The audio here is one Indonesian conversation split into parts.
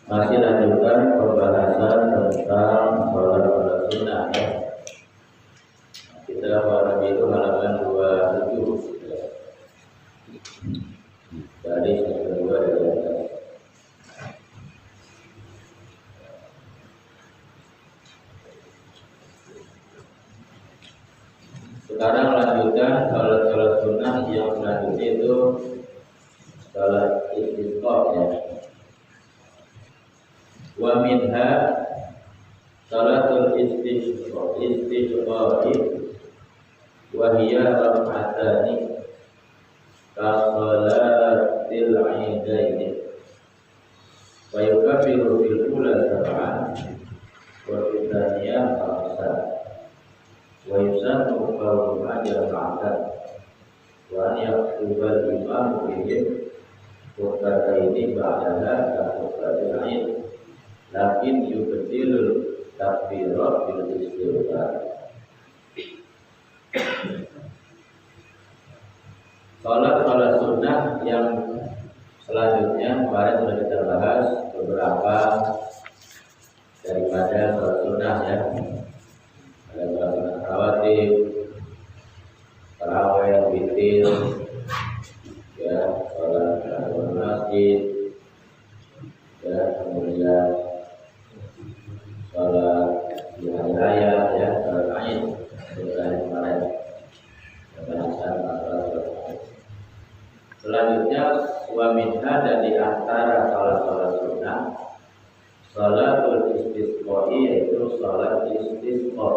Masih lanjutkan pembahasan tentang sholat sunnah ya. Kita pada itu halaman 27 ya. Dari yang kedua dari atas. Sekarang lanjutkan sholat sunnah yang selanjutnya itu sholat istisqa ya. Wa minha salatul istisqa'i wa hiya rak'atani ka salatil 'idaini wa yukabbiru fil ula sab'an wa fil thaniyah khamsan wa yusannu qawlu ajra'atan wa an yaktuba al-imamu bihim ini ba'daha ka salatil 'id lakin yubdil takbirat bil istighfar. Salat sunnah yang selanjutnya kemarin sudah kita bahas beberapa daripada salat sunnah ya. Ada salat sunnah rawatib, tarawih, witir, ya, salat masjid, ya, kemudian salat di hari raya ya, salat Aid selesai kemarin pembahasan masalah salat Aid. Selanjutnya wa minha dan di antara salat sunnah salatul istisqa yaitu salat istisqa.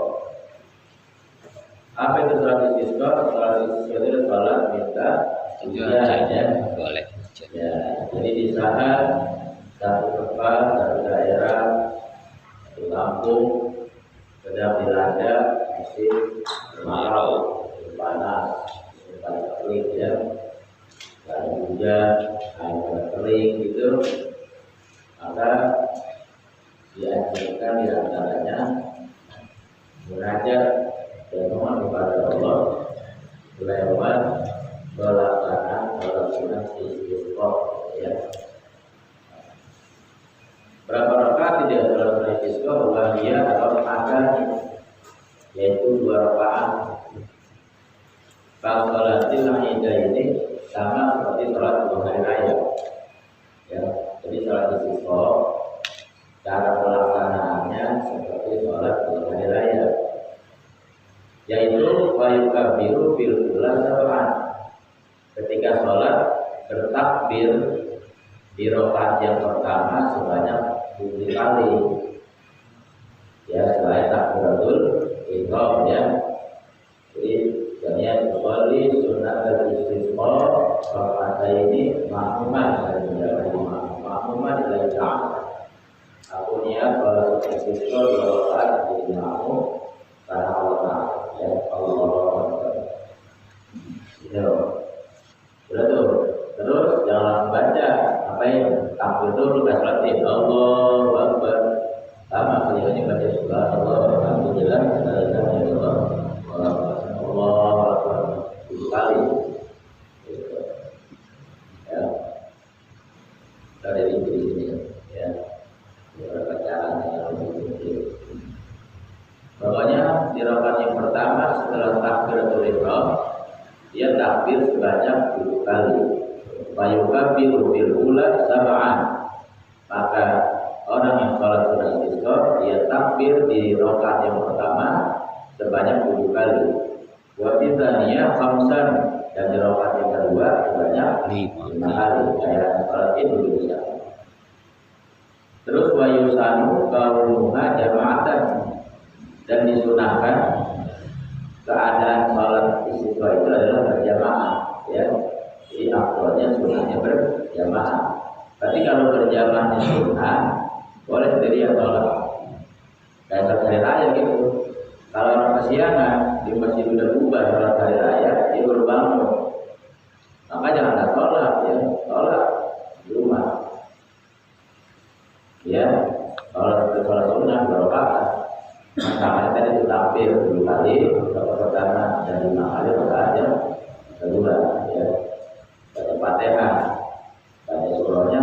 Apa itu salat istisqa? Salat istisqa itu salat minta hujan ya. Boleh. Ya, jadi di saat satu tempat, satu daerah, satu kampung sedang dilanda musim kemarau, musim panas, musim kering ya, dan hujan, air kering gitu, maka dianjurkan diantaranya munajat dan mohon kepada Allah lewat pelaksanaan salat sunnah istisqa ya. Berapa rakaat tidak salat sunnah istisqa? Wahia atau akan yaitu 2 rakaat. Kalau salatil idah ini sama seperti salat hari raya ya. Jadi salat istisqa cara pelaksanaannya seperti salat hari raya. yaitu wayukabiru bil ula sab'an. Ketika sholat bertakbir di rakaat yang pertama sebanyak 7 kali. Ya, selain takbiratul ihram ya. Jadi jami'an usolli sunat al-istisqa rakaat ini makmuman dan menjaga makmuman ila ta'ala. Aku niat kalau istisqa rakaat jadi makmum karena Allah Ta'ala ya Allah. Ya. Udah tuh. Terus jangan baca apa yang takbir itu lupa sholat Allahu Akbar. Sama kalian baca subhanallah alhamdulillah la ilaha illallah Allahu Akbar 7 kali. Ya. Dari sini ya. Beberapa caranya yang lebih. Pokoknya di rakaat yang pertama setelah takbiratul ihram dia takbir sebanyak 7 kali. Fayukabiru bil ula sab'an. Maka orang yang sholat sunat istisqa dia takbir di rakaat yang pertama sebanyak 7 kali. Wa fi tsaniyah khamsan, dan di rakaat yang kedua sebanyak 5 kali. Kayak sholat itu bisa. Terus wa yusanu qauluha jama'atan, dan disunahkan keadaan sholat istisqa itu adalah berjamaah ya. Jadi afdalnya sunahnya berjamaah. Tapi kalau berjamaahnya sunnah boleh sendiri ya sholat. Kayak sholat hari raya gitu. Kalau orang kesiangan di masjid udah bubar sholat hari raya, dia baru bangun. Maka jangan sholat ya, sholat di rumah. Ya, sholat sunnah berapa? Makanya tadi itu takbir 7 kali, rakaat pertama dan 5 kali rakaat yang kedua ya. Baca Fatihah, baca surahnya,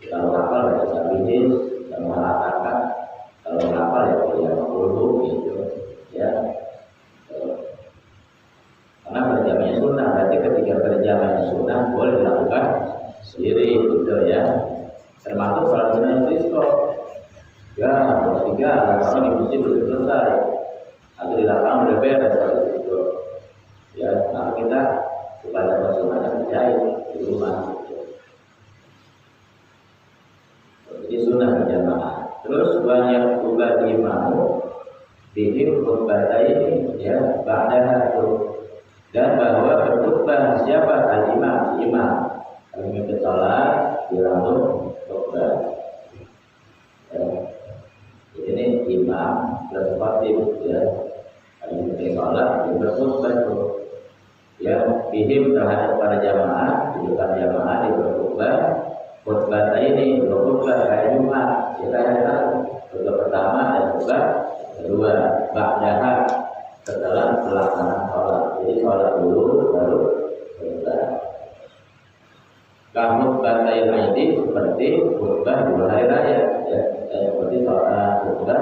kalau hafal baca sabihis, dan mengatakan kalau hafal ya kuliah makhluk gitu ya. Karena berjamaahnya sunnah, berarti ketika berjamaahnya sunnah boleh dilakukan sendiri gitu ya. Termasuk sholat sunat istisqa. Ya, nomor 3, kalau di masjid sudah selesai atau di lapangan udah beres itu. Ya, nah kita kepada masyarakat yang berjahit di rumah. Jadi sunnah berjamaah. Terus banyak ubah imamu bihim khutbah ini ya, ba'daha itu. Dan bahwa berkhutbah siapa al-imam, imam. Kalau kita salat dilangsung khutbah. Ya. Ini imam plus khatib ya. Kalau kita salat berkhutbah itu. Ya, bihim terhadap para jamaah, di depan jamaah di berkhutbah. Khutbah ini berkhutbah kayak Jumat, ya kayak khutbah pertama dan khutbah kedua, ba'daha setelah pelaksanaan sholat. Jadi sholat dulu baru khutbah. Khutbah ini seperti khutbah 2 hari raya, ya, seperti sholat khutbah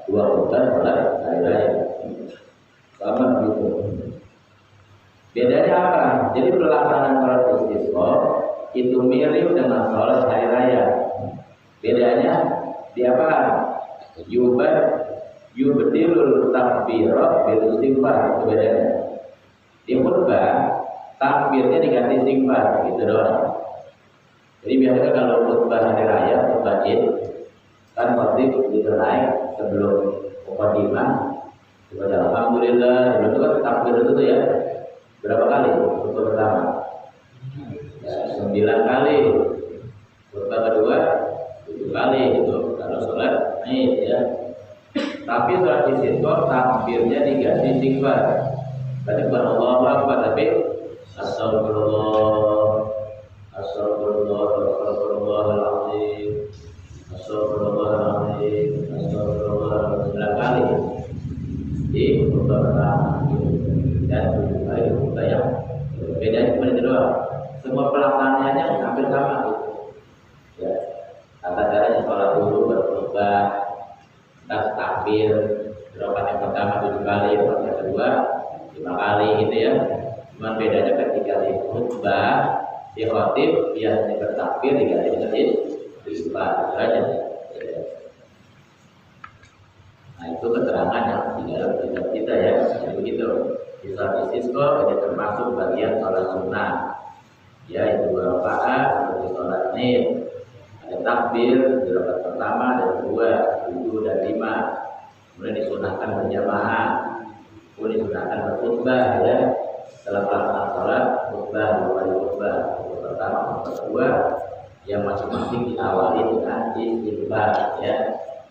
2 khutbah sholat hari raya. Sama begitu. Bedanya apa? Jadi pelaksanaan sholat istisqa itu mirip dengan sholat hari raya. Bedanya di apa? Yubdilul takbirah bil istighfar, itu bedanya. Di khutbah takbirnya diganti istighfar, gitu doang. Jadi biasanya kalau khutbah hari raya, khutbah Id, kan khotib itu naik sebelum mukadimah, baca alhamdulillah, itu kan takbir itu tuh ya. Berapa kali khutbah pertama? Ya, 9 kali. Khutbah kedua 7 kali itu kalau sholat Id ya. Tapi sholat istisqa takbirnya diganti istighfar. Berarti bukan Allahu Akbar tapi astagfirullah, astagfirullah, astagfirullahaladzim, astagfirullahaladzim, astagfirullah 9 kali di khutbah pertama dan 7 kali khutbah yang bedanya cuma itu doang. Semua pelaksanaannya hampir sama gitu. Ya, tata caranya sholat dulu berkhutbah, takbir, rakaat yang pertama 7 kali, rakaat yang kedua 5 kali gitu ya. Cuma bedanya ketika di khutbah, di khatib biasanya bertakbir diganti dengan istighfar aja. Nah itu keterangan yang di dalam kitab kita ya. Jadi begitu. Di salat istisqa ini termasuk bagian sholat sunnah. Ya itu 2 rakaat seperti sholat Id. Ada takbir di rakaat pertama dan kedua, 7 dan 5. Kemudian disunahkan berjamaah. Kemudian disunahkan berkhutbah ya. Setelah pelaksanaan sholat, khutbah 2 kali khutbah. Khutbah pertama, khutbah kedua, yang masing-masing diawali dengan istighfar ya.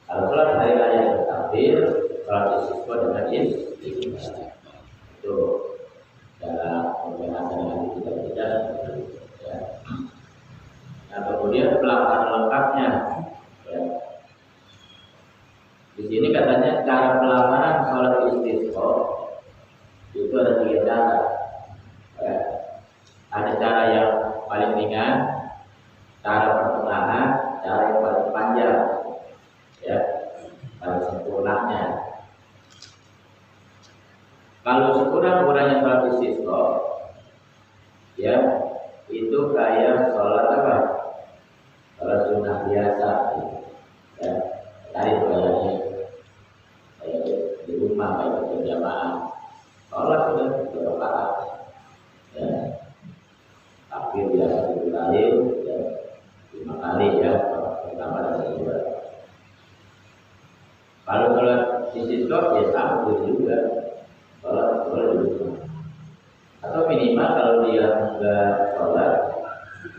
Kalau sholat hari raya dengan takbir, sholat istisqa dengan istighfar. Itu cara pembahasan dengan kita ya. Nah kemudian pelaksanaan lengkapnya ya. Di sini katanya cara pelaksanaan sholat istisqa itu ada 3 cara ya. Ada cara yang paling ringan, cara pertengahan, cara yang paling panjang ya, paling sempurnanya. Kalau sekurang-kurangnya sholat istisqa ya, itu kayak sholat apa? Sholat sunnah biasa ya. Tadi kayaknya kayak di rumah, kayak berjamaah. Sholat sudah 2 rakaat ya. Takbir biasa 7 kali ya. 5 kali ya, pertama dan kedua. Kalau sholat istisqa ya sama juga. Sholat boleh di rumah. Atau minimal kalau dia enggak sholat,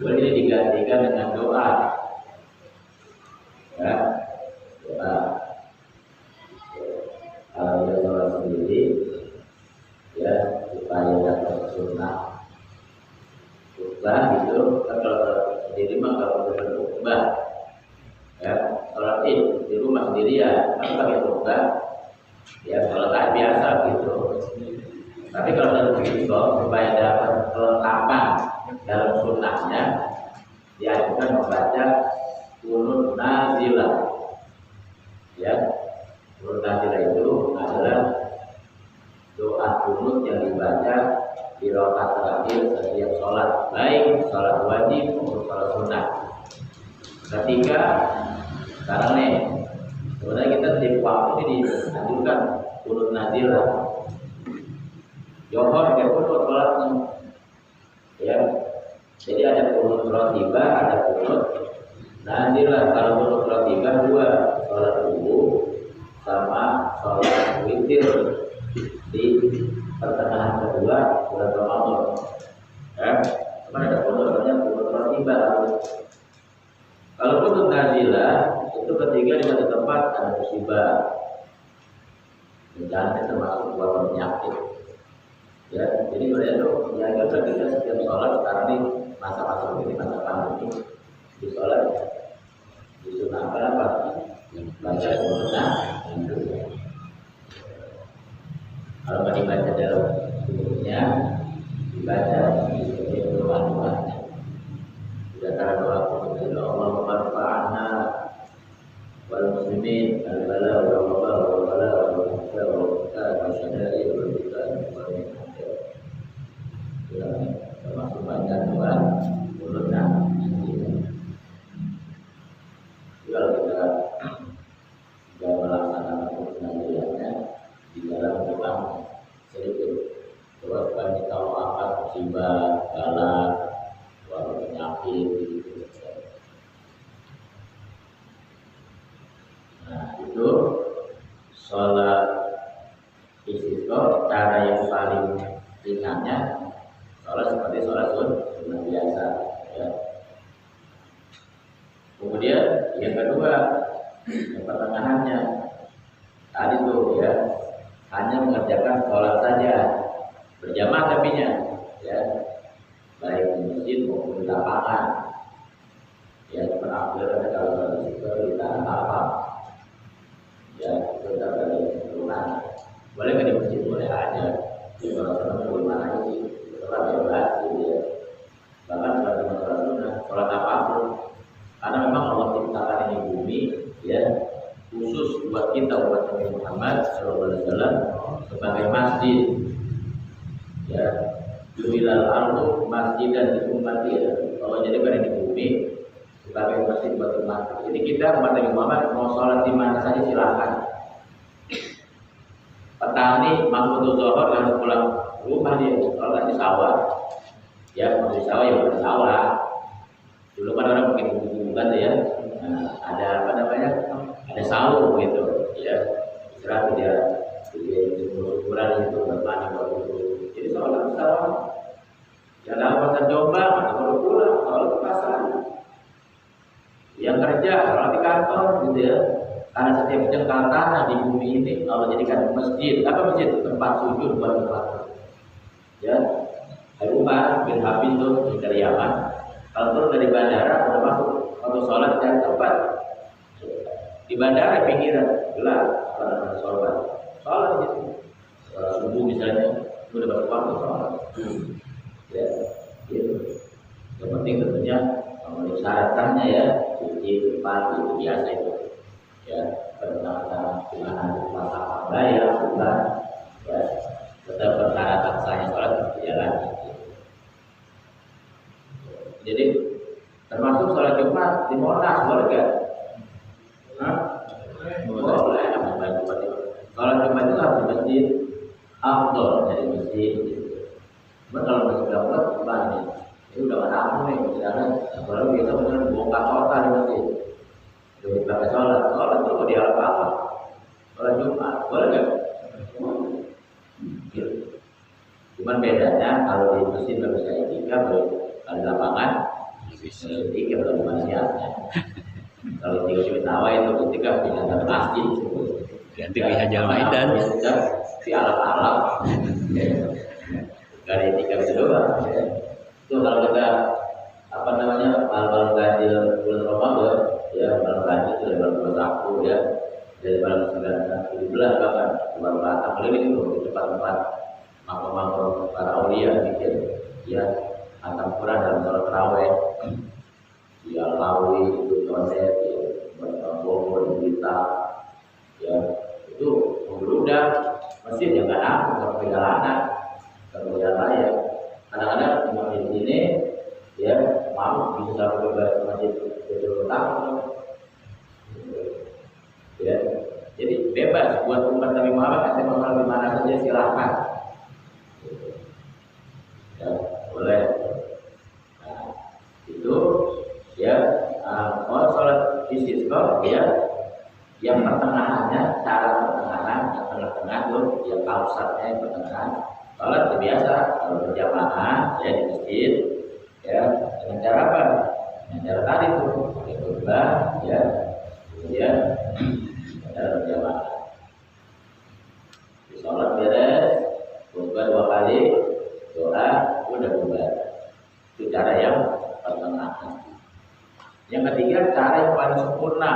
boleh digantikan dengan doa. Ya, doa. Kalau dia sholat sendiri, ya supaya dapat sunnah khutbah gitu. Kalau sendiri mah kalau berkhutbah, ya sholat di rumah sendiri ya, kan pakai khutbah, ya sholat biasa gitu. Tapi kalau dalam istisqa supaya dapat kelengkapan dalam sunnahnya, dianjurkan membaca qunut nazilah. Ya, qunut nazilah itu adalah doa qunut yang dibaca di rakaat terakhir setiap sholat, baik sholat wajib maupun sholat sunnah. Ketika sekarang nih, sebenarnya kita tiap waktu ini dianjurkan qunut nazilah. Johor dia pun sholatnya, ya. Jadi ada qunut rotibah, ada qunut nazilah. Kalau qunut rotibah 2, sholat subuh sama sholat witir di pertengahan kedua bulan Ramadan. Ya, cuma ada qunutnya qunut rotibah. Kalau qunut nazilah itu ketika di satu tempat ada musibah, bencana termasuk wabah penyakit. Ya, jadi sebenarnya itu menjaga kita setiap sholat sekarang ini masa-masa ini, masa pandemi di sholat disunahkan apa? Baca qunutnya. Kalau nggak dibaca dalam qunutnya, dibaca di doa-doanya. Di antara doa qunut itu Allahumma rfa'na wal muslimin al-bala wal wabah wal bala wal muhsa wal muhsa wal syadari wal buka wal muhsa. Termasuk banyak doa qunutnya. Kalau kita sudah melaksanakan qunut nazilahnya di dalam doa sedikit doa supaya kita apa musibah, bala, wabah penyakit gitu. Nah itu sholat istisqa cara yang paling ringannya. Sholat seperti sholat sunnah biasa ya. Kemudian yang kedua, yang pertengahannya tadi tuh ya, hanya mengerjakan sholat saja, berjamaah tapinya ya, baik di masjid maupun di lapangan. Ya pernah ada kalau sholat itu di tanah lapang ya, itu dari turunan. Boleh ke di masjid, boleh aja. Di sholat boleh mana sih? Sholat bebas gitu ya. Bahkan sholat di sholat sunnah, sholat apapun. Karena memang Allah ciptakan ini bumi ya, khusus buat kita umat Nabi Muhammad SAW sebagai masjid. Ya, jubilal ardu masjidan di umat ya. Allah jadikan ini bumi sebagai masjid buat umat. Jadi kita umat Nabi Muhammad mau sholat di mana saja silakan. petani mampu zuhur harus pulang rumah dia, kalau nggak di sawah, ya kalau di sawah ya di sawah. Dulu kan orang bikin hubungan ya, ada apa namanya, ada saung gitu, ya istirahat dia di ukuran itu bertani waktu itu. Jadi sawah di sawah, ya dalam pasar Jombang atau baru pulang, kalau ke pasar, yang kerja kalau di kantor gitu ya. Karena setiap jengkal tanah di bumi ini Allah jadikan masjid. Apa masjid? Tempat sujud buat tempat. Ya, rumah bin Habib itu dari Yaman. Kalau turun dari bandara, udah masuk waktu sholat dan tempat di bandara pinggiran gelap pada sholat gitu. Subuh misalnya, udah dapat waktu sholat. Ya, gitu. Yang penting tentunya memenuhi syaratnya ya, suci tempat itu biasa itu. Ya, persyaratan dengan masa bayar bukan ya, tetap persyaratan sahnya sholat berjalan. Jadi termasuk sholat Jumat di Monas boleh gak? Boleh. Sholat Jumat itu harus di masjid outdoor, jadi masjid. Kalau masih udah buat banyak, itu udah ramai nih misalnya. Kalau biasa misalnya bongkar kota di masjid. Jadi pakai sholat itu di apa? Sholat Jumat, boleh nggak? Cuman bedanya kalau di mesin nggak bisa etika, kalau di lapangan bisa etika kalau di manusianya. Kalau di Okinawa itu ketika pindah ke masjid, ganti Hajar Maidan, di alam-alam, nggak ada etika itu doang. Itu kalau kita apa namanya malam ganjil bulan Ramadan. Ya, malam ganjil itu dari malam 21 ya, dari malam 17 bahkan baru datang keliling itu di tempat-tempat makam-makam para aulia bikin ya hantam Quran dalam sholat tarawih di Al-Lawi itu konsep ya, Bogor di Blitar ya itu membludak masjid yang nggak ada kalau perjalanan kalau jalan raya kadang-kadang masjid di sini ya mau bisa sampai ke masjid itu utama ya, jadi bebas buat umat Nabi Muhammad atau mau di mana saja silahkan ya, boleh. Nah, itu ya kalau sholat istisqa ya yang pertengahannya cara pertengahan yang tengah-tengah tuh yang kausatnya yang pertengahan sholat biasa kalau berjamaah ya di masjid ya dengan cara apa? Dengan cara tadi tuh pakai khutbah ya kemudian cara berjamaah di sholat beres khutbah 2 kali doa udah bubar itu cara yang pertengahan. Yang ketiga cara yang paling sempurna.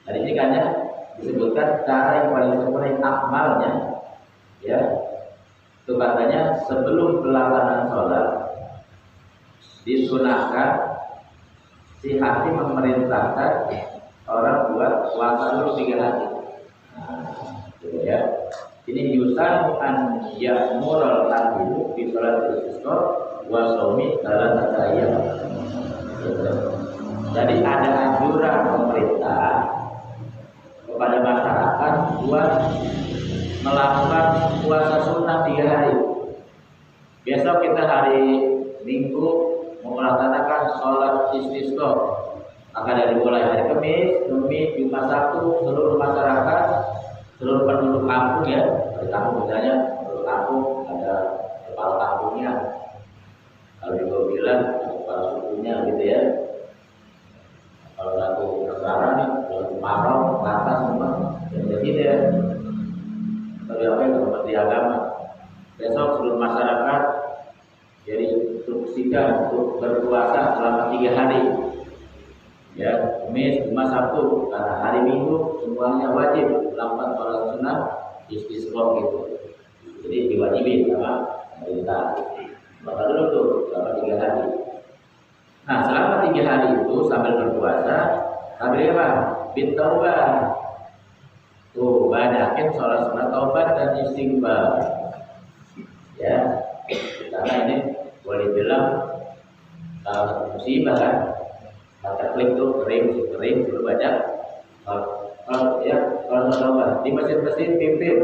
Hari ini kan ya disebutkan cara yang paling sempurna yang akmalnya ya itu katanya sebelum pelaksanaan sholat disunahkan si hati memerintahkan orang buat puasa dulu 3 hari. Nah, gitu ya. Ini yusan an ya'murul hadimu fi sholat istisqa wa shaumi 3 ayyam. Jadi ada anjuran pemerintah kepada masyarakat buat melakukan puasa sunnah 3 hari. Besok kita hari Minggu mau melaksanakan sholat istisqa. Akan dari mulai hari Kamis, Jumat, Sabtu, seluruh masyarakat, seluruh penduduk kampung ya, dari kampung misalnya, penduduk kampung ada kepala kampungnya, kalau di bilang kepala sukunya gitu ya. Kalau satu negara nih, kalau kemarau, ke atas semua, dan presiden, atau apa itu Menteri Agama. Besok seluruh masyarakat jadi instruksikan untuk berpuasa selama 3 hari. Ya, Kamis, Jumat, Sabtu, karena hari Minggu semuanya wajib melakukan sholat sunnah istisqa gitu. Jadi diwajibin sama pemerintah. Maka dulu tuh selama 3 hari. Nah, selama 3 hari itu sambil berpuasa, sambil apa? Bitaubah. Tuh, banyakin sholat sunnah taubat dan istighfar. Ya, karena ini boleh bilang kalau musibah kan. Kata klik tuh kering, dulu banyak. Kalau sunat taubat. Di masjid-masjid pimpin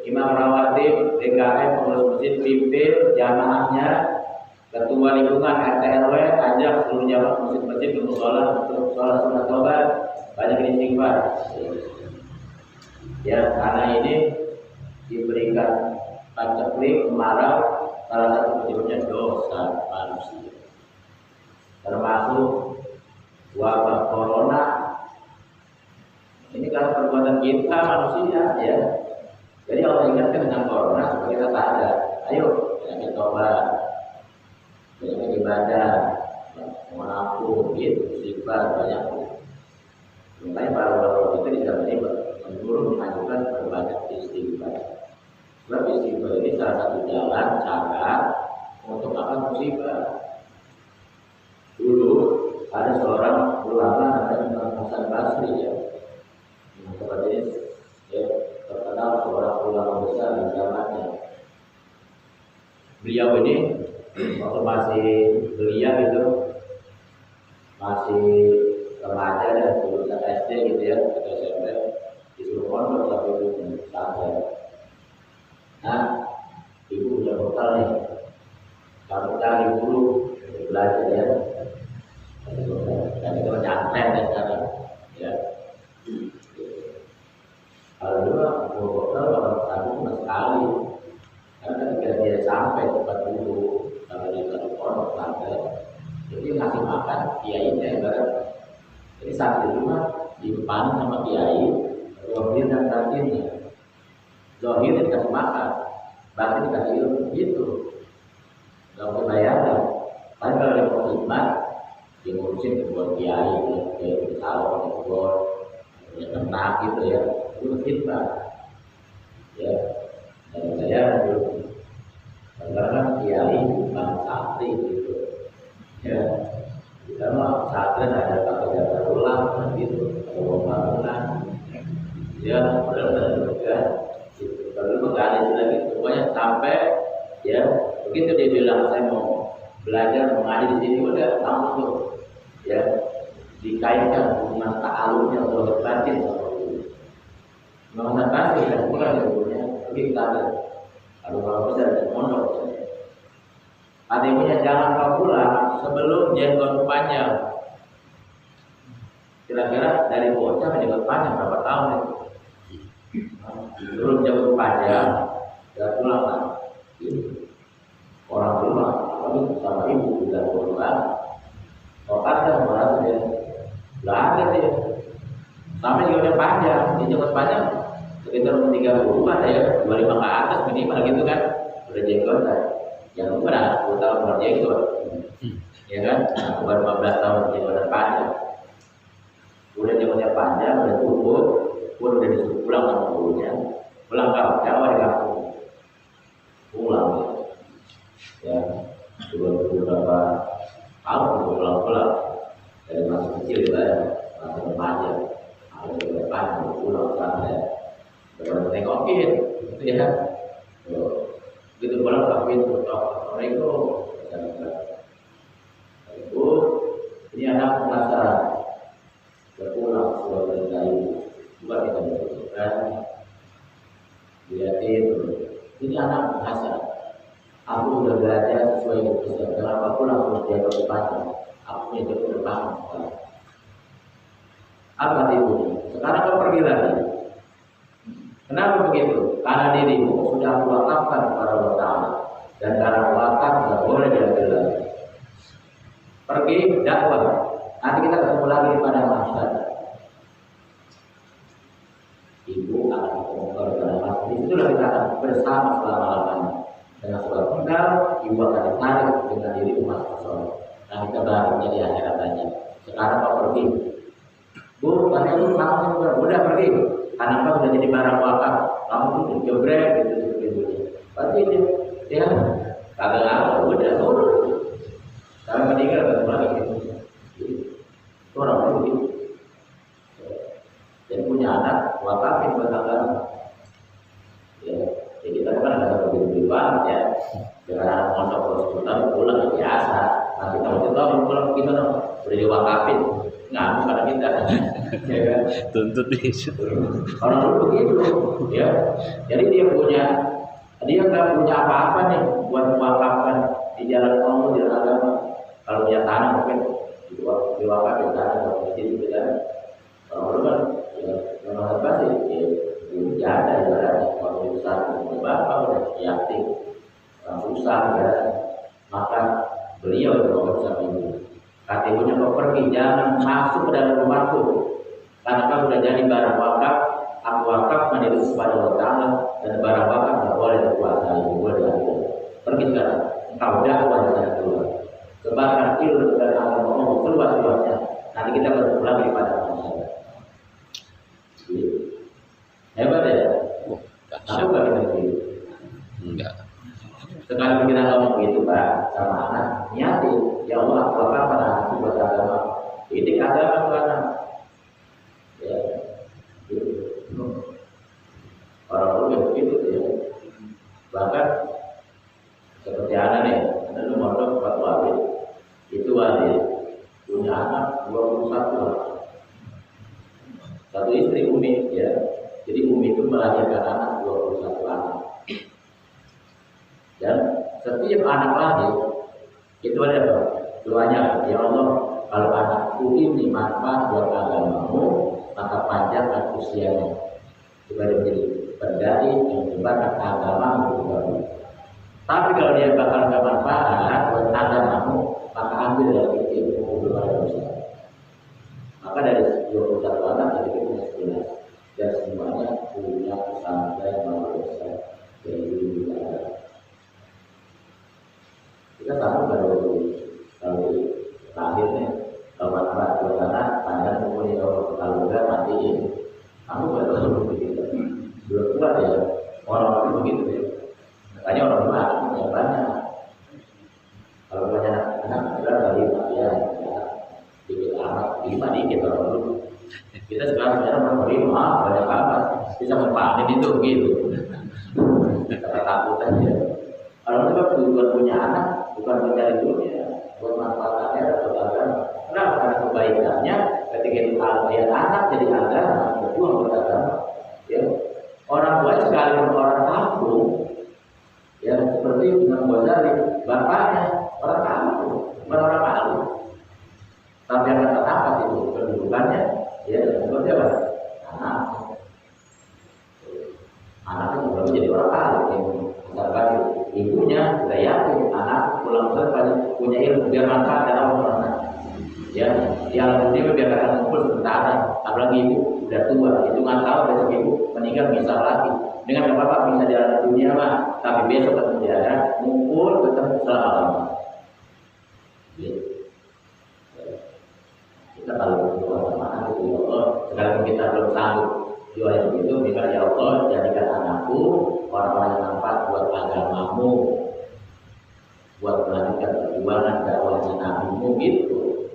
imam rawatib, DKM, pengurus masjid pimpin jamaahnya, ketua lingkungan RT RW ajak seluruh jamaah masjid-masjid untuk sholat sunat taubat, banyak istighfar. Ya, karena ini diberikan paceklik kemarau, salah satu penyebabnya dosa manusia, termasuk wabah corona. Ini karena perbuatan kita manusia, ya. Jadi Allah ingatkan dengan corona supaya kita sadar. Ayo, banyak tobat, banyak ibadah, mengaku, gitu, istighfar banyak. Makanya para ulama itu di zaman ini menyuruh mengajukan berbanyak istighfar. Sebab istighfar ini salah satu jalan cara untuk akan musibah. Dulu ada seorang ulama namanya Imam Hasan Basri, ya. Seperti ini, ya, terkenal seorang ulama besar di zamannya. Beliau ini waktu masih belia gitu, masih remaja dan lulusan SD gitu ya, atau SMP, disuruh pondok tapi belum sampai. Nah, ibu udah bekal nih, kamu cari dulu belajar ya, dan itu nyantai dan sekarang, ya. Kalau dulu aku bekal orang satu cuma sekali, karena ketika dia sampai tempat dulu, kalau dia satu pondok sampai, jadi ngasih makan kiainya ibarat. Jadi saat di rumah dipanen sama kiai, Zohir dan batinnya. Zohir dikasih makan, batin dikasih ilmu, gitu. Gak usah bayaran. Tapi kalau dia mau khidmat, dia ngurusin kebun kiai, kayak salon, kebun, punya ternak gitu ya, itu khidmat. Ya, dan saya dulu, karena kiai bukan santri gitu. Ya. Karena saat ini ada pakai data ulang gitu, atau bangunan, ya benar-benar juga. Kalau itu nggak ada istilah gitu, pokoknya sampai ya begitu dia bilang saya mau belajar mengaji di sini udah langsung ya dikaitkan hubungan ta'alumnya atau batin sama guru. Mengenai batin dan bukan gurunya, lebih ada. Kalau bisa ada mondok. Adiknya jangan kau pulang sebelum jenggot panjang. Kira-kira dari bocah jenggot panjang berapa tahun itu? Sebelum jenggot panjang, sudah pulang kan? Orang rumah, tapi sama ibu sudah pulang. Kalau ada merasa dia belajar dia, sampai jenggot panjang, di jenggot panjang sekitar 30-an ya, 25 ke atas minimal gitu kan, udah jenggotan. Yang umur 10 tahun berjenggot, ya kan? Umur 15 tahun jenggotan panjang. Udah jenggotnya panjang, udah tumbuh, pun udah disuruh pulang sama gurunya. Pulang ke Jawa di kampung. Pulang, ya. Beberapa tahun pulang dari masih kecil ya, masih remaja, ada beberapa panjang pulang sampai beberapa tengokin, gitu ya. Begitu pulang tapi Assalamualaikum. Ibu, ini anak penasaran. Berpulang sebagai dari juga kita berbukan. Dilihatin, ini anak penasaran. Aku sudah belajar sesuai yang besar. Kenapa pulang harus jaga depannya? Aku punya jaga depan. Apa ibu? Sekarang kau pergi lagi. Kenapa begitu? Karena dirimu sudah aku wakafkan kepada Allah Ta'ala. Dan karena wakaf tidak boleh diambil lagi. Pergi dakwah. Nanti kita ketemu lagi pada masyarakat. Ibu akan dikumpulkan pada masyarakat. Itulah kita akan bersama selama-lamanya. Dengan sebab enggak, ibu akan ditarik dengan diri umat Rasul. Dan kita baru menjadi akhirat aja. Sekarang kau pergi. Bu, tadi itu kamu udah pergi. Karena kau sudah jadi barang wakaf. Kamu tuh dijobrek gitu ibunya. Pasti dia, ya, kagak apa, udah turun. Kalau meninggal ketemu lagi gitu. Itu orang begitu. Dan punya anak wakafin buat agama. Ya, jadi kita kan ada begitu banget ya. Dengan anak mondok terus pulang biasa. Nanti kalau kita pulang gimana? Udah diwakafin. nggak pada kita, ya kan? Tuntut itu. Orang dulu begitu, ya. Jadi dia nggak punya apa-apa nih buat mewakafkan di jalan Allah, di jalan agama. Kalau punya tanah mungkin diwakafkan tanah kalau masjid gitu kan. Orang dulu kan, ya, memang apa sih? Ya, ada ibaratnya kalau besar punya bapak udah yatim, orang susah ya. Maka beliau berdoa sama ibu. Kata ibunya, kau pergi, jangan masuk ke dalam rumahku, karena kau sudah jadi barang wakaf. Aku wakaf menjadi kepada Allah Ta'ala, dan barang wakaf tidak boleh dikuasai, boleh diambil. Pergi sekarang, engkau dakwah di sana keluar. Sebarkan ilmu dan agama Allah seluas-luasnya. Nanti kita bertemu lagi pada manusia. Hebat ya? Aku gak kita begitu. Enggak. Sekali kita ngomong gitu Pak sama anak, niatin, ya Allah aku apa anakku buat agama, ini agama buat anak. Ya, gitu. Orang dulu begitu ya. Bahkan seperti anak nih, anak lu mondok 4 wali, itu wali punya anak 21 orang. Satu istri Umi ya, jadi Umi itu melahirkan anak 21 anak. Dan setiap anak lahir itu ada doanya, ya Allah, kalau anakku ini manfaat buat agamamu, maka panjangkan usianya supaya menjadi pendai yang menyebarkan agamamu. Tapi kalau dia bakal gak manfaat buat agamamu, maka ambil dari itu kepada usia. Maka dari 21 anak jadi kita punya 11, dan semuanya punya sampai maha besar dari dulu ada. Kita tahu kalau lahirnya kalau manfaat buat anak panjang umurnya, kalau enggak matiin. Kamu baru begitu, belum kuat ya orang begitu ya. Makanya orang tua punya banyak. Kalau punya anak berapa 5 ya, dikit amat 5 dikit orang dulu. Kita sekarang punya 5 banyak amat, bisa manfaatin itu begitu. Kita takut aja. Orang tua tujuan punya anak bukan mencari dunia, buat manfaat akhirat atau agama. Kenapa? Karena kebaikannya ketika itu lihat anak jadi agama, berjuang buat agama. Ya, orang tua sekali orang kampung, ya seperti Imam Ghazali, bapaknya orang kampung, bukan orang Palu. Tapi yang terangkat itu kedudukannya, ya seperti apa? Anaknya juga menjadi orang Palu. Misalkan ibunya sudah yakin anak pulang sekolah punya ilmu biar manfaat dalam orang. Ya, di alam dunia biar akan ngumpul sementara. Apalagi ibu udah tua, itu nggak tahu besok ibu meninggal bisa lagi. Dengan apa bisa di alam dunia mah, tapi besok ketemu di akhirat ngumpul ketemu selama-lamanya. Kita kalau berdoa sama anak itu ya Allah, sekarang kita belum sanggup doa itu, minta ya Allah jadikan anakku orang-orang yang manfaat buat agamamu, buat melanjutkan perjuangan dakwahnya nabimu gitu.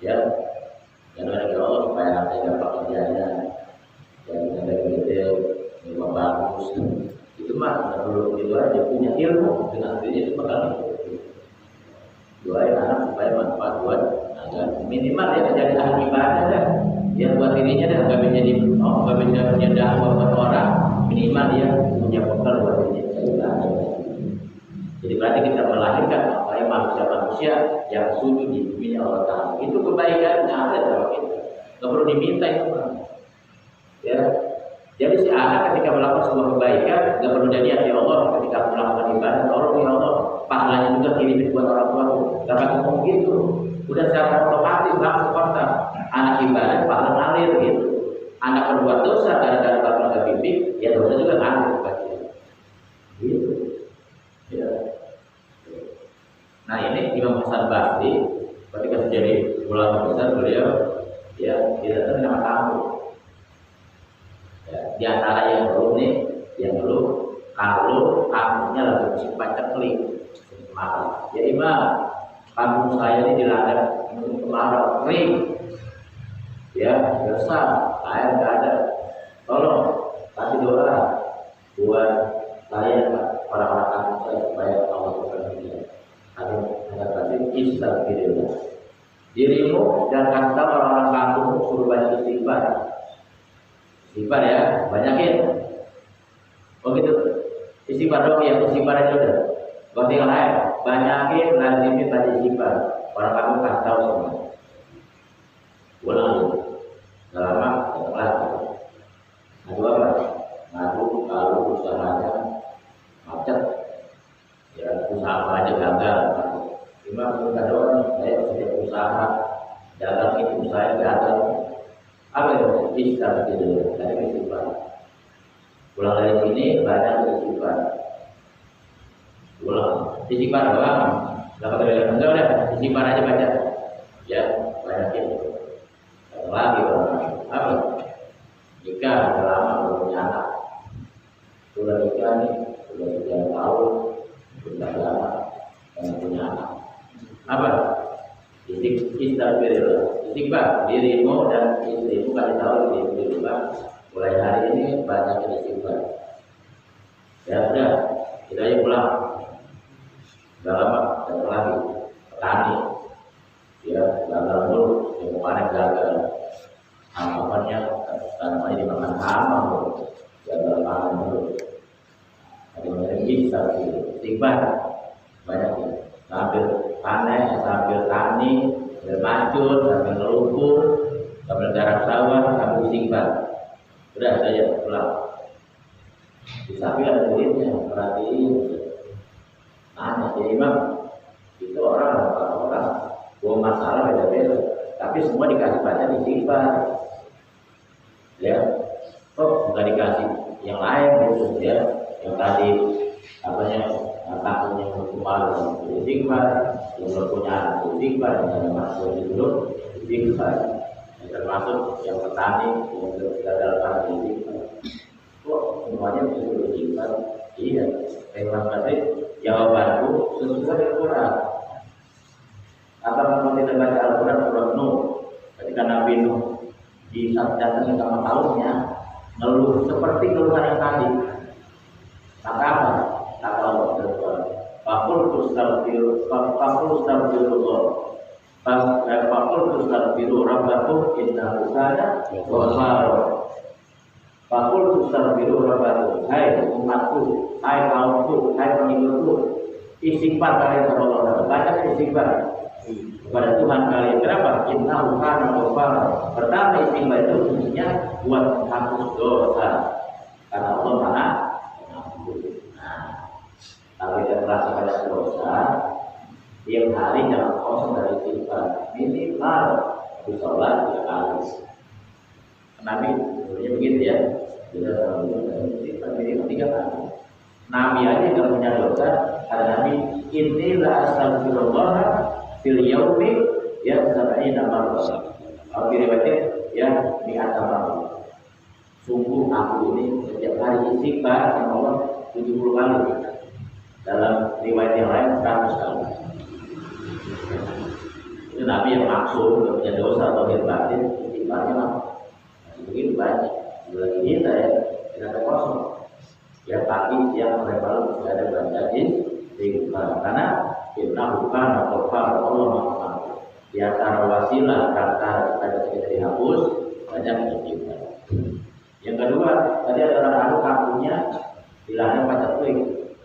Ya, yang ada ya Allah supaya nanti dapat kerjanya yang ada gitu, yang bagus. Itu mah perlu itu aja punya ilmu dengan dirinya itu bakal doain anak supaya manfaat buat agama. Minimal dia menjadi ahli ibadah dah. Dia buat dirinya dah nggak menjadi nggak punya dakwah buat orang. Minimal dia punya bekal buat dirinya. Jadi berarti kita melahirkan supaya manusia-manusia yang sujud di bumi Allah Ta'ala. Itu kebaikannya ada dalam kita. Nggak perlu diminta itu. Ya. Jadi si anak ketika melakukan sebuah kebaikan nggak perlu jadi ya Allah ketika melakukan ibadah tolong ya Allah pahalanya juga kirimin buat orang tua. Nggak pakai ngomong gitu. Udah secara otomatis langsung kontak anak ibadah pahala ngalir gitu. Anak berbuat dosa gara-gara bapak nggak bimbing, ya dosa juga ngalir bagian. Gitu. Ya. Nah ini Imam Hasan Basri ketika menjadi ulama besar beliau ya tidak nama tamu. Ya, di antara yang dulu nih, yang dulu kalau kampungnya lagi musim paceklik, marah. Ya Imam, kampung saya ini dilanda musim kemarau kering, ya gersang, air nggak ada. Tolong kasih doa buat saya orang-orang kampung saya supaya Allah berkati. Agar kasih istirahat. dirimu dan kasta orang-orang kampung suruh banyak istighfar. Istighfar ya, banyakin. Oh gitu. Istighfar dong ya, istighfar aja udah. Gak tinggal lain, banyakin lazimin baca istighfar. Orang kampung kasih tahu semua. Ulang, gak lama, gak lagi. Ngadu apa? Ngadu kalau usahanya macet, ya usaha aja gagal. Cuma kita doang, saya setiap usaha gagal itu usaha gagal. Apa itu? Istighfar gitu, dari istighfar. Pulang dari sini banyak istighfar. Pulang istighfar doang, nggak pakai enggak udah istighfar aja baca. Ya banyakin. Lagi orang apa? Nikah udah lama belum punya anak. Sudah nikah nih, sudah 3 tahun, sudah lama belum punya anak. Apa? Istighfar dirimu dan istrimu kasih tahu di rumah. Mulai hari ini banyak istighfar. Ya udah, kita aja pulang. Udah lama, dan lagi petani. Ya, gagal dulu, yang kemarin gagal. Tanamannya dimakan hama dulu. Gagal panen dulu. Ada yang bisa istighfar banyak ya. Sambil panen, sambil tani, sambil macul, sambil ngelumpur, sambil garap sawah, sambil istighfar. Udah saya pulang. Di samping ada muridnya, perhatiin. Nanya, jadi Imam, itu orang bawa masalah beda-beda, tapi semua dikasih baca istighfar. Ya, oh nggak dikasih yang lain gitu ya, yang tadi apanya takutnya kemarin istighfar, yang belum punya anak istighfar, yang masuk di dulu istighfar, termasuk yang petani yang gagal panen istighfar. Kok semuanya disuruh istighfar? Iya, memang tadi jawabanku sesuai dengan Quran. Apa kita baca Al-Quran surat Nuh ketika Nabi Nuh didatangin sama kaumnya ngeluh seperti keluhan yang tadi. Kata apa? Kata Allah Subhanahu Fakul tustaghfiru rabbakum innahu kana ghafara. Fakul tustaghfiru rabbakum, hai umatku, hai kaumku, hai pengikutku, istighfar kalian kepada Allah. Banyak istighfar kepada Tuhan kalian. Kenapa? Innahu kana ghafara. Pertama istighfar itu fungsinya buat menghapus dosa. Karena Allah Maha Pengampun. Nah, kalau kita merasa banyak dosa, tiap hari jangan kosong dari istighfar. Minimal di sholat 3 kali. Nabi dulunya begitu ya. Kita selalu istighfar minimal 3 kali. Nabi aja nggak punya dosa. Ada Nabi intilah astagfirullah fil yaumi ya sab'ina marrah. Kalau riwayatnya ya mi'ata marrah. Sungguh aku ini setiap hari istighfar sama Allah 70 kali. Dalam riwayat yang lain 100 kali. Itu Nabi yang maksud nggak punya dosa atau batin istighfarnya mah begitu banyak. Lagi kita ya kita kosong. Ya pagi siang sampai malam tidak ada baca istighfar karena kita bukan ghafar Allah Maha. Di antara wasilah kata supaya kita dihapus banyak istighfar. Yang kedua, tadi ada orang anu kampungnya bilangnya baca tuh.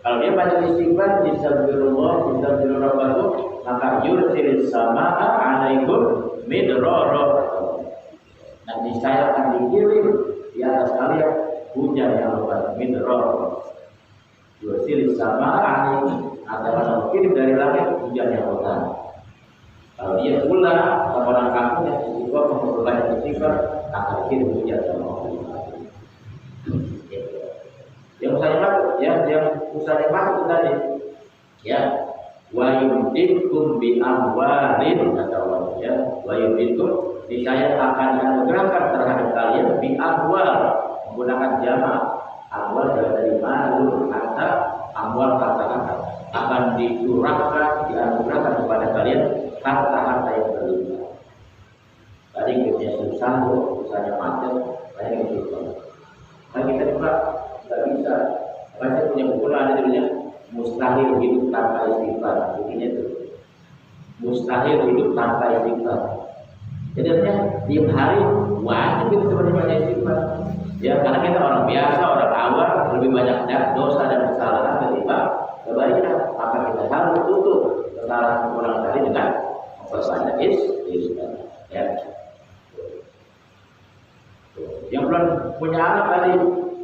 Kalau dia baca istighfar bismillah rabbakum maka yursilis samaa alaikum midrara. Nanti saya akan dikirim di atas kalian hujan yang lebat midrara. Yursilis samaa alaikum akan kirim dari langit hujan yang lebat. Kalau dia pulang ke orang kampungnya istighfar memperbanyak istighfar akan kirim hujan sama Allah. Yang saya maksud ya, yang usahanya maksud tadi ya wa yumditkum bi amwalin kata Allah ya wa yumditkum niscaya akan dianugerahkan terhadap kalian bi amwal menggunakan jamak amwal dari malun kata amwal kata-kata akan dicurahkan dianugerahkan kepada kalian harta-harta yang berlimpah. Tadi punya susah usahanya macet banyak yang susah. Nah kita juga nggak bisa. Saya punya buku ada judulnya mustahil hidup tanpa istighfar. Bukunya itu. mustahil hidup tanpa istighfar. Jadi artinya tiap hari wajib kita sebenarnya banyak istighfar. Ya karena kita orang biasa, orang awam lebih banyak dosa dan kesalahan ketimbang kebaikan, maka kita harus tutup kesalahan kekurangan tadi dengan memperbanyak istighfar. Ya. Yang belum punya anak tadi,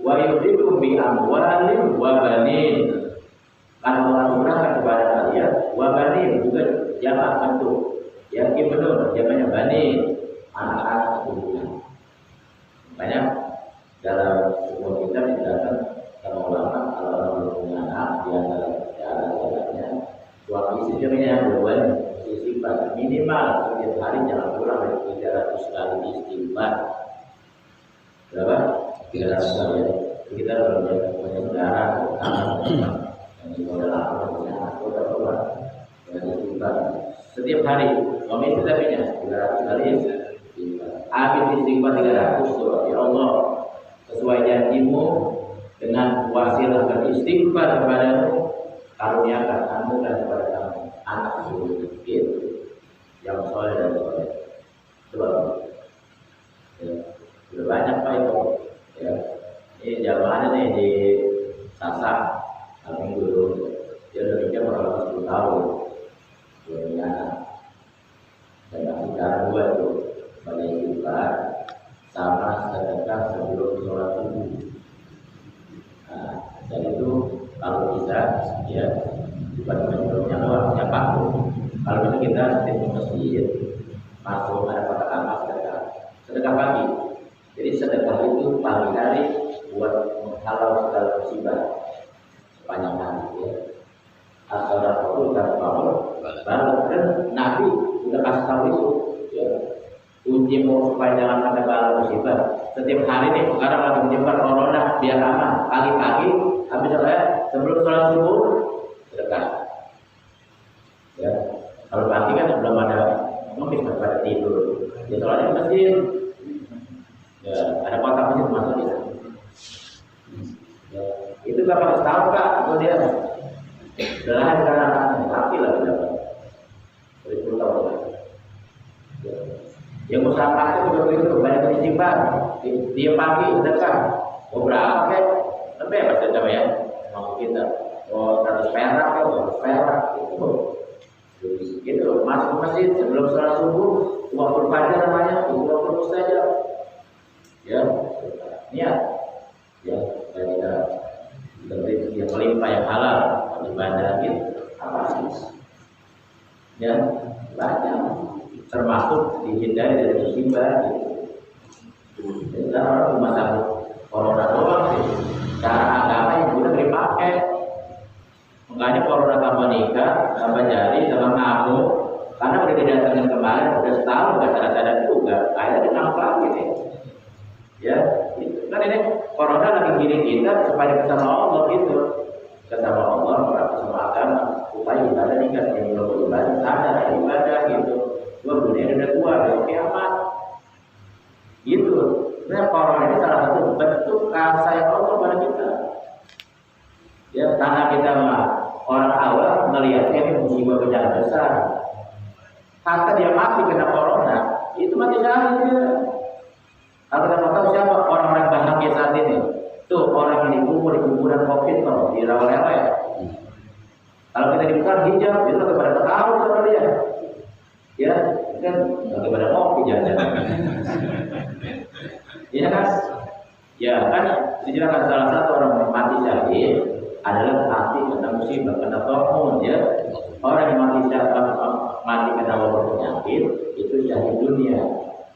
wa yudikum bi amwalin wa banin. Kalau mengurangkan kepada kalian, wa banin juga jamak bentuk. Ya, benar, jamaknya banin, anak-anak keturunan. Makanya dalam sebuah kitab dijelaskan sama ulama kalau orang belum punya anak di antara cara-caranya suami istri yang berbuat istighfar minimal setiap hari jangan kurang dari 300 kali istighfar. Berapa? 300 kali. Kita kalau punya saudara, yang di modal apa punya anak, kita keluar dengan istighfar setiap hari. Suami istri tapi 300 kali istighfar. Habis istighfar 300 doa, ya Allah, sesuai janjimu dengan wasilah beristighfar kepadamu, karuniakan anugerah kepada kamu anak sedikit yang soleh dan soleh. Sebab ya, sudah banyak Pak itu. Ya, ini jamaahnya nih di Sasak kami dulu dia udah nikah berapa 10 tahun, dia punya anak dan masih cara dua itu banyak istighfar sama sedekah sebelum sholat subuh. Nah, dan itu kalau bisa ya bukan sebelumnya doang siapapun. Kalau itu kita setiap masjid masuk ada kotak amal sedekah pagi. Jadi sedekah itu pagi hari buat menghalau segala musibah sepanjang hari. Ya. As-salatu dan dan Nabi sudah kasih tahu itu. Ya. Kunci mau supaya jangan ada bala musibah. Setiap hari nih, sekarang lagi menyebar corona biar aman. Pagi-pagi, habis sebelum sholat subuh sedekah. Ya, kalau pagi kan belum ada mungkin pada tidur. Ya sholatnya di masjid. Ya, ada kotak masjid masuk di sana. Ya, itu gak harus tahu Kak, kemudian belahan sekarang laki lah dapat. Dari 10 tahun lagi. Ya. Yang musafah itu juga begitu, banyak istighfar. Dia pagi sedekah. Mau berapa kek? Lebih apa sedekah ya? Mau kita. Mau 100 perak ya, 100 perak gitu. Gitu, masuk ke masjid sebelum sholat subuh, 20 fajar namanya, 20 saja. Ya, niat. Ya, dan kita rezeki yang melimpah yang halal, ibadah gitu. Apa sih? Ya, banyak. Termasuk dihindari dari musibah gitu. Jadi orang cuma satu corona doang sih. Cara agama yang sudah dipakai. Makanya corona tambah nikah, tambah jari, tambah ngamuk. Karena udah didatangin kemarin, udah setahun nggak sadar juga. Akhirnya kenapa lagi nih? Ya, gitu. Kan ini corona lagi giring kita supaya kita sama Allah gitu. Kita sama Allah, sama agama. Supaya ibadah nikah yang belum beribadah sadar ibadah gitu. Dua dunia ada dua, ada kiamat. Gitu. Nah, corona ini salah satu bentuk kasih sayang Allah pada kita. Ya, karena kita mah orang awam melihatnya ini musibah bencana besar. Kata dia mati kena corona, itu mati syahid dia. Kalau kita mau tahu siapa orang-orang bahagia saat ini, tuh orang yang dikubur di kuburan COVID loh, di rawa-rawa. Kalau kita dibuka hijab, itu kepada tahu sama dia. Ya, kan kepada kopi jangan. Iya kan? Ya kan dijelaskan salah satu orang mati syahid adalah mati kena musibah, kena tohon ya. Orang yang mati kena wabah penyakit itu syahid dunia.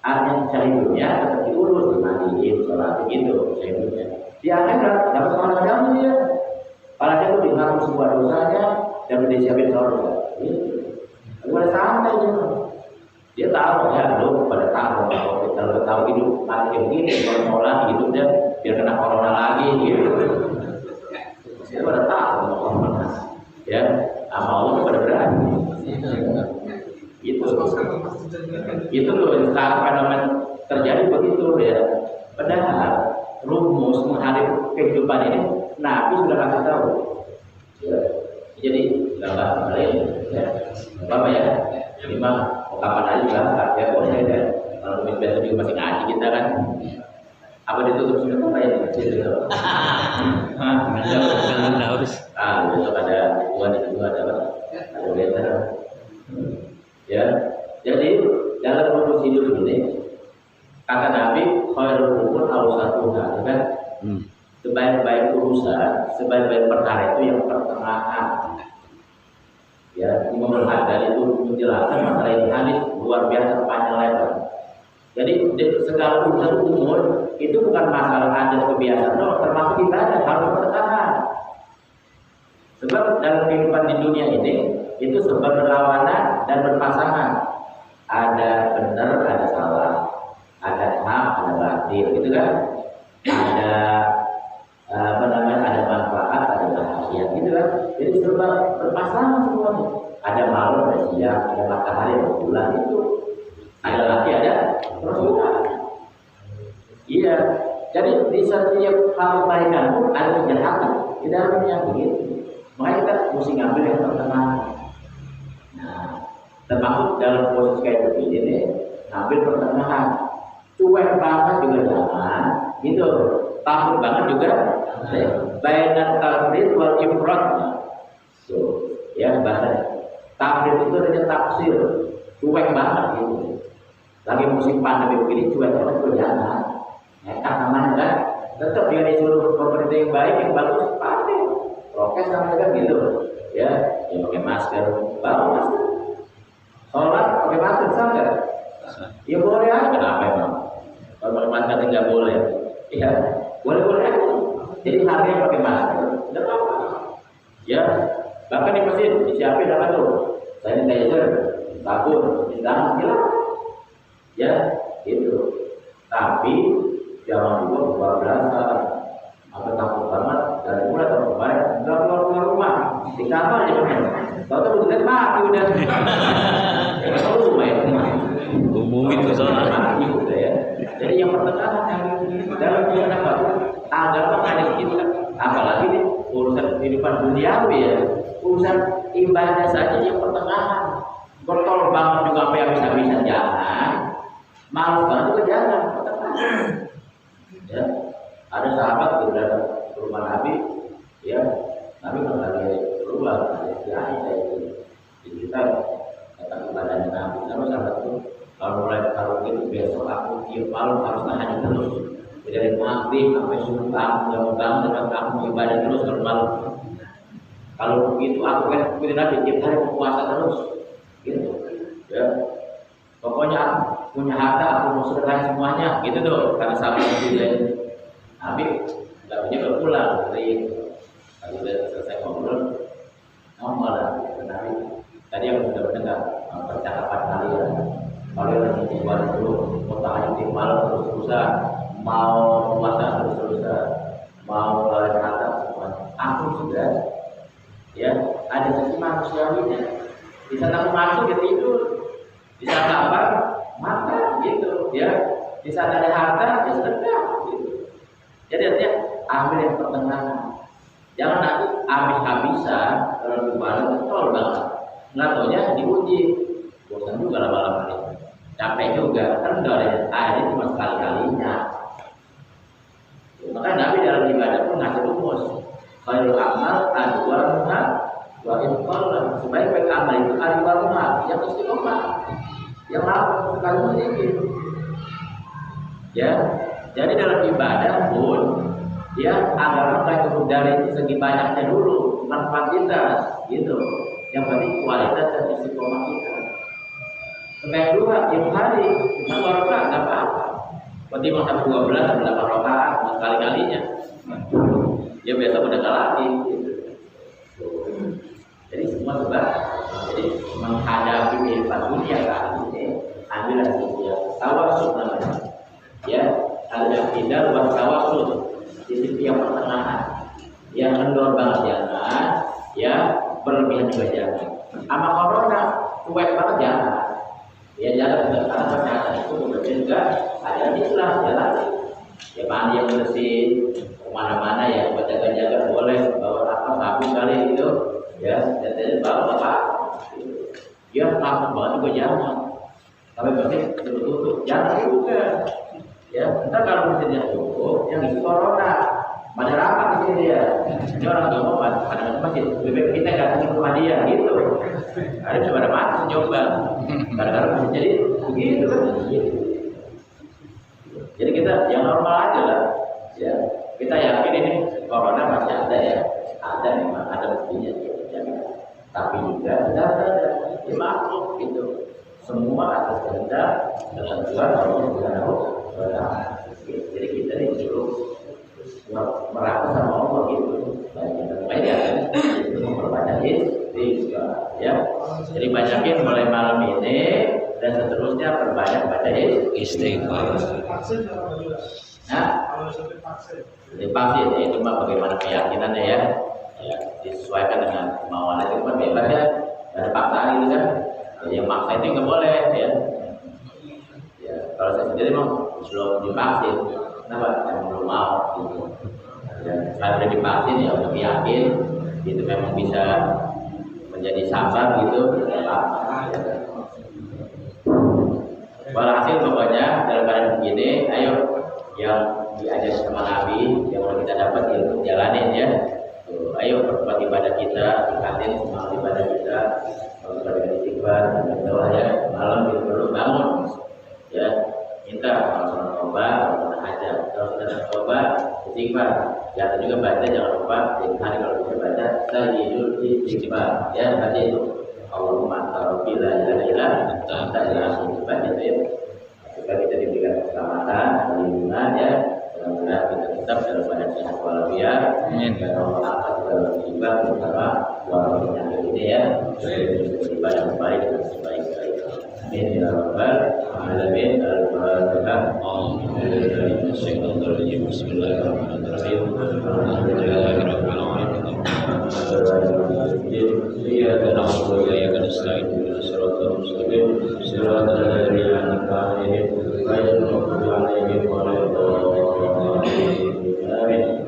Artinya syahid dunia tetap diurus, dimandiin, sholat gitu syahid dunia. Di akhirat dapat pahala kamu dia. Pahala itu dingaku sebuah dosanya dan disiapin surga. Lalu ada santai gitu. Dia tahu ya, lu pada tahu kalau tahu hidup mati kayak begini, kalau mau lagi hidup dia biar kena corona lagi gitu. Dia pada tahu corona, ya, sama Allah pada berani. Itu loh sekarang fenomena terjadi begitu ya. Padahal rumus menghadapi kehidupan ini Nabi sudah kasih tahu. Ya. Jadi gambar kemarin ya apa ya ini mah kapan aja juga ya boleh ya kalau biasa juga masih ngaji kita kan apa ditutup sudah apa ya harus besok ada tuan itu ada apa ada webinar ya jadi dalam proses hidup ini kata Nabi khairul umur awsatuha kan sebaik-baik urusan sebaik-baik perkara itu yang pertengahan ya Imam Al-Haddad itu menjelaskan masalah ini hadis luar biasa panjang lebar. Jadi segala urusan umur itu bukan masalah adat kebiasaan, termasuk ibadah harus pertengahan. Sebab dalam kehidupan di dunia ini itu sebab berlawanan dan berpasangan. Ada benar, ada salah, ada hak, ada batil, gitu kan? Ada ada manfaat, ada bahagia, gitu kan? Jadi sebab berpasangan semuanya. Ada malam, ada siang, ada matahari, ada bulan itu. Ada laki, ada perempuan. Iya. Jadi di setiap hal kebaikan pun ada kejahatan. Di dalamnya begitu. Makanya kita mesti ngambil yang pertengahan. Nah, termasuk dalam posisi kayak begini nih, ngambil pertengahan. Cuek banget juga jangan, gitu. Takut banget juga. Bainat tafrid wal ifrat. So, ya bahasa tafrid itu artinya tafsir. Cuek banget gitu. Lagi musim pandemi begini cuek banget juga jangan. Nekat namanya kan. Tetap dia disuruh pemerintah yang baik yang bagus pakai. Prokes namanya kan gitu. Ya pakai masker, baru masker. Sholat pakai masker sah nggak? Ya boleh aja. Kenapa emang? Kalau pakai masker nggak boleh. Iya, boleh aja. Jadi harganya pakai masker. Tidak apa. Ya, bahkan di masjid disiapin apa tuh? Sanitizer, sabun, bintang, ya, gitu. Tapi jangan juga kebablasan. Apa takut banget dari mulai tahun kemarin nggak keluar rumah di kamar aja kan? Tahu udah mati udah. Tahu rumah ya? Umum itu soalnya. Mati udah ya. Jadi yang pertengahan yang dalam kehidupan apa? Agama ada kita. Apalagi nih urusan kehidupan duniawi ya. Urusan ibadah saja yang pertengahan. Bertol banget juga apa yang bisa jangan. Malu banget juga jangan. Pertengahan. Ya. Ada sahabat berada di rumah Nabi, ya Nabi lagi keluar dari Aisyah itu, kita datang kepada Nabi. Lalu sahabat itu kalau mulai taruh itu besok aku tiap malam harus tahan terus, dari maghrib sampai subuh kamu dengan kamu ibadah terus kalau malam. Kalau begitu aku kan ikutin Nabi tiap hari puasa terus, gitu, ya. Pokoknya punya harta aku mau sedekah semuanya, gitu tuh, karena sahabat itu. Nabi nggak punya berpulang dari kalau sudah selesai ngobrol malah Nabi tadi yang sudah mendengar percakapan kalian kalian lagi buat dulu mau tahajud malam terus-terusan mau puasa terus-terusan mau lari atas semuanya aku sudah ya ada sisi manusiawinya di saat aku masuk ya tidur di saat lapar makan gitu ya di saat ada harta ya sedekah gitu. Jadi artinya ambil yang pertengahan. Jangan nanti habis-habisan kalau kemarin betul banget. Nggak taunya diuji. Bosan juga lama-lama ini. Capek juga. Kan udah ada ini cuma sekali-kalinya. Maka Nabi dalam ibadah pun ngasih rumus. Khairul amal adwaruha wa infallah. Sebaik-baik amal itu adwaruha. Yang istiqomah. Yang lama sekali sedikit. Ya. Jadi dalam ibadah pun ya agama nggak cukup dari segi banyaknya dulu, bukan kuantitas, gitu. Yang penting kualitas dan istiqomah kita. Sebaik dua tiap hari, cuma 2 rakaat nggak apa-apa. Berarti mau sampai 12 8 rakaat sekali-kalinya. Ya biasa udah lagi. Gitu. Jadi semua sebab. Jadi menghadapi kehidupan dunia kali ini, ambillah sisi tawasul namanya. Ya. Al-i'tidal wa tawassul di sisi yang pertengahan, yang kendor banget jangan, ya berlebihan juga jangan. Sama corona cuek banget jangan. Ya jangan karena kesehatan itu berbeda juga ada Islam jalan. Ya mandi yang bersih kemana-mana ya buat jaga-jaga boleh bawa apa sabu kali itu ya, jadi bapak, ya takut banget juga jangan. Tapi berarti tutup, jangan juga. Ya, ntar kalau mesinnya tutup, yang isi corona, pada rapat di sini dia. Ini orang nggak mau pada masjid. Lebih baik kita datang ke rumah dia, gitu. Ada cuma ada mati coba. Kadang-kadang jadi begitu kan. Jadi kita yang normal aja lah. Ya, kita yakin ini corona masih ada ya, ada memang ada buktinya. Ya. Tapi juga tidak ada makhluk itu. Semua atas kehendak ketentuan Allah Subhanahu wa Ta'ala. Jadi kita disuruh merasa sama Allah gitu. Baik ya, itu memperbanyak istighfar ya. Jadi banyakin mulai malam ini dan seterusnya perbanyak pada istighfar. Nah, divaksin itu mah bagaimana keyakinannya ya. Ya, disesuaikan dengan kemauan itu kan bebas ya. Ada paksaan gitu kan. Yang maksa itu nggak boleh ya. Ya, kalau saya sendiri memang belum divaksin, kenapa? Yang belum mau gitu. Ya, saya sudah divaksin ya udah yakin itu memang bisa menjadi sabar gitu. Walhasil pokoknya dalam keadaan begini, ayo yang diajar sama Nabi yang mau kita dapat ilmu jalanin ya. Tuh, ayo perbuat ibadah kita, tingkatin semangat ibadah kita. Kalau kita istighfar, doa ya, malam kita perlu bangun ya. Minta kalau tobat, kalau hajat, kalau sudah tobat, istighfar. Ya juga baca jangan lupa hari kalau bisa baca sayyidul istighfar ya, baca itu Allahumma anta la ilaha illa anta istighfar itu ya. Jika kita diberikan keselamatan, perlindungan ya, benar-benar kita tetap dalam keadaan sehat walafiat. Amin. Dan Allah angkat dalam musibah bersama walaupun penyakit ini ya, ibadah kembali dengan sebaik-baik. Amin ya rabbal alamin. Al-Fatihah. Bismillahirrahmanirrahim. Alhamdulillahirabbil alamin. Iyyaka na'budu wa iyyaka nasta'in. Ihdinas siratal mustaqim. Siratal ladzina an'amta 'alaihim ghairil maghdubi 'alaihim waladdallin. Amin.